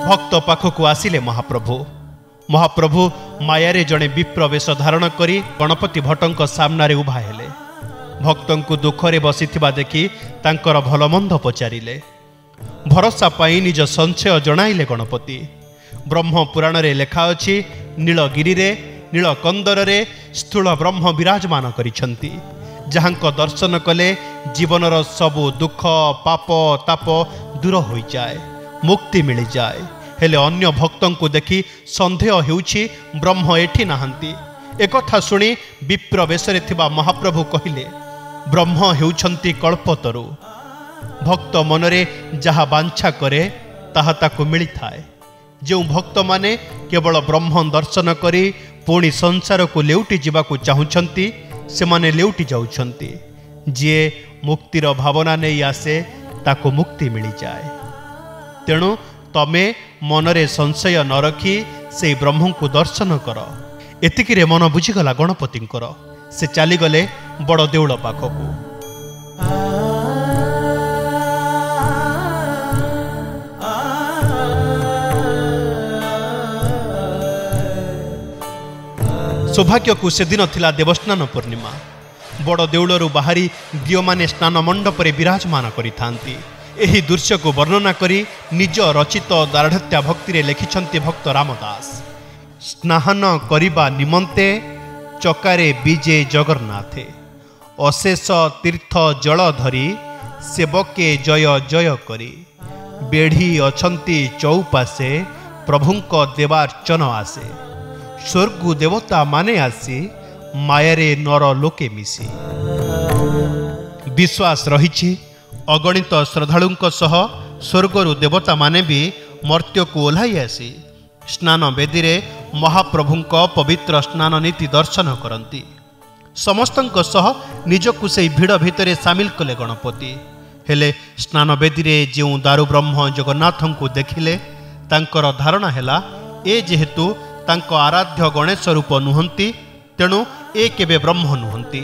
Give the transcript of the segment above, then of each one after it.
भक्त पाखक आसिले महाप्रभु। महाप्रभु मायारे जड़े विप्र वेश धारण करी गणपति भट्टंक सामना रे उभा हेले। भक्तंकु दुखरे बसिथिबा देखि तांकर भलमंद पचारिले। भरोसा पाई निज संशय जणाइले गणपति। ब्रह्म पुराण रे लेखा अछि, नीलगिरी रे नीलकंदर रे स्थूल ब्रह्म विराजमान करिछंती, जहांक दर्शन कले जीवनर सबु दुख पाप ताप दूर हो जाए, मुक्ति मिल जाए। हेले अन्य भक्तंकु देखि संदेह हेउछि ब्रह्म एठी नाहंती। एकथा सुनी विप्र वेशरे थिबा महाप्रभु कहिले, ब्रह्म हेउछंती कल्पतरु। भक्त मनरे जहा बांछा करे ताहा ताकु मिली थाए। जो भक्त माने केवल ब्रह्म दर्शन करी पुणी संसार को लेउटी जीवाकु चाहुछंती से माने लेउटी जाउछंती। जे मुक्तिर भावना नहीं आसे ताको मुक्ति मिली जाए। तेणु तमे मनरे संशय न रखी से ब्रह्म को दर्शन कर। एतिकिरे मन बुझीगला गणपतिंकर। से चलीगले बड़ देउल पाखकू। सौभाग्य को से दिन थिला देवस्नान पूर्णिमा। बड़ देउलरू बाहरी दियो माने स्नान मंडप रे विराजमान करिथांती। एही दृश्य को वर्णना करी निज रचित दार्ढ्यता भक्ति रे लिखिछंती भक्त रामदास। स्नान करिबा निमंते चकारे बीजे जगन्नाथे, अशेष तीर्थ जल धरी सेवके जय जय करी। बेढ़ी अछंती चौपासे प्रभुंक देवार्चन आसे। स्वर्ग देवता माने आसी मायारे नर लोके मिसी। विश्वास रही अगणित श्रद्धालुंक सह स्वर्गरु देवता माने भी मर्त्य को ओह्लाई आसी स्नान बेदी रे महाप्रभुंक पवित्र स्नान नीति दर्शन करती। समस्तंक सह निजकु से भिड़ भितर सामिल कले गणपति। हेले स्नान बेदी रे जो दारु ब्रह्म जगन्नाथंकु देखिले तांकर धारणा हेला ए जेहेतु तांको आराध्य गणेश रूप नुहंती, तेणु ए केबे ब्रह्म नुहंती।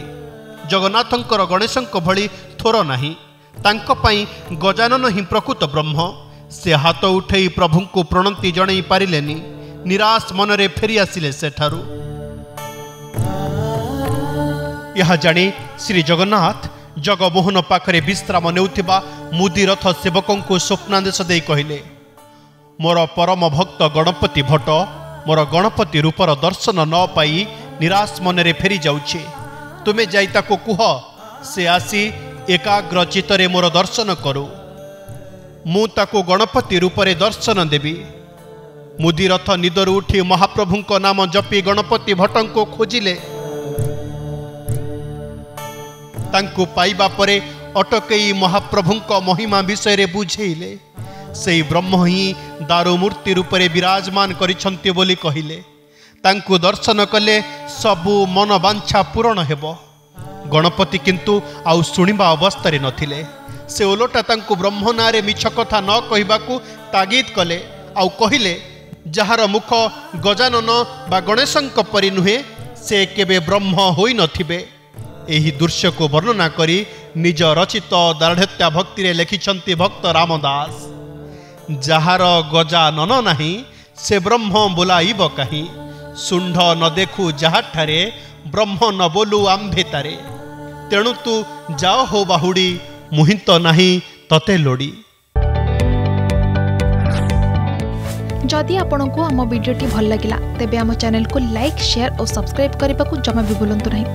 जगन्नाथंकर गणेशंक भली थोर नाही। तांको पई गजानन ही प्रकृत ब्रह्म। से हाथ उठेई प्रभुंकु प्रणति जणई पारिलेनी। निराश मनरे फेरी आसिले सेठारु। यह जानी श्री जगन्नाथ जगमोहन पाखरे विश्राम नेउथिबा मुदी रथ सेवकंकु स्वप्नादेश देई कहिले, मोर परम भक्त गणपति भट्ट मोर गणपति रूपर दर्शन न पाई निराश मनरे फेरी जाउछे। तुमे जाई ताको कुह से आसी एकाग्र चित्तरे मोर दर्शन करू। मु ताको गणपति रूपरे दर्शन देवी। मुदी रथ निदरु उठी महाप्रभुंक नाम जपी गणपति भट्टंको खोजिले। तांको पाइबा परे अटकई महाप्रभुंक महिमा विषय रे बुझेइले। से ब्रह्म ही दारु मूर्ति रूपरे विराजमान करिछंती बोली कहिले। तांको दर्शन कले सबु मन बांछा पूर्ण हेबो। गणपति किंतु आउ सुनिबा अवस्था नथिले। से ओलोटा तांको ब्रह्म नारे मिछ कथा न कहिबाकू तागीद कले। आउ कहिले, जहार मुख गजानन बा गणेशंक परि नुहे से केबे ब्रह्म होई नथिबे। एही दृश्य को वर्णना करी निज रचित दार्ढ्यता भक्ति रे लिखिछंती भक्त रामदास। जहार गजानन नाही से ब्रह्म बोलाइब कहीं। सुंढ न देखु जहाठारे ब्रह्म न बोलू आंभे तारे। तेणु तू जाओ हो बाहुड़ी मुहिंत नाही तते लोड़ी। जदि आपंक आम भिडी भल लगा तेब आम चैनल को लाइक शेयर और सब्सक्राइब करने को जमा भी भूलु नहीं।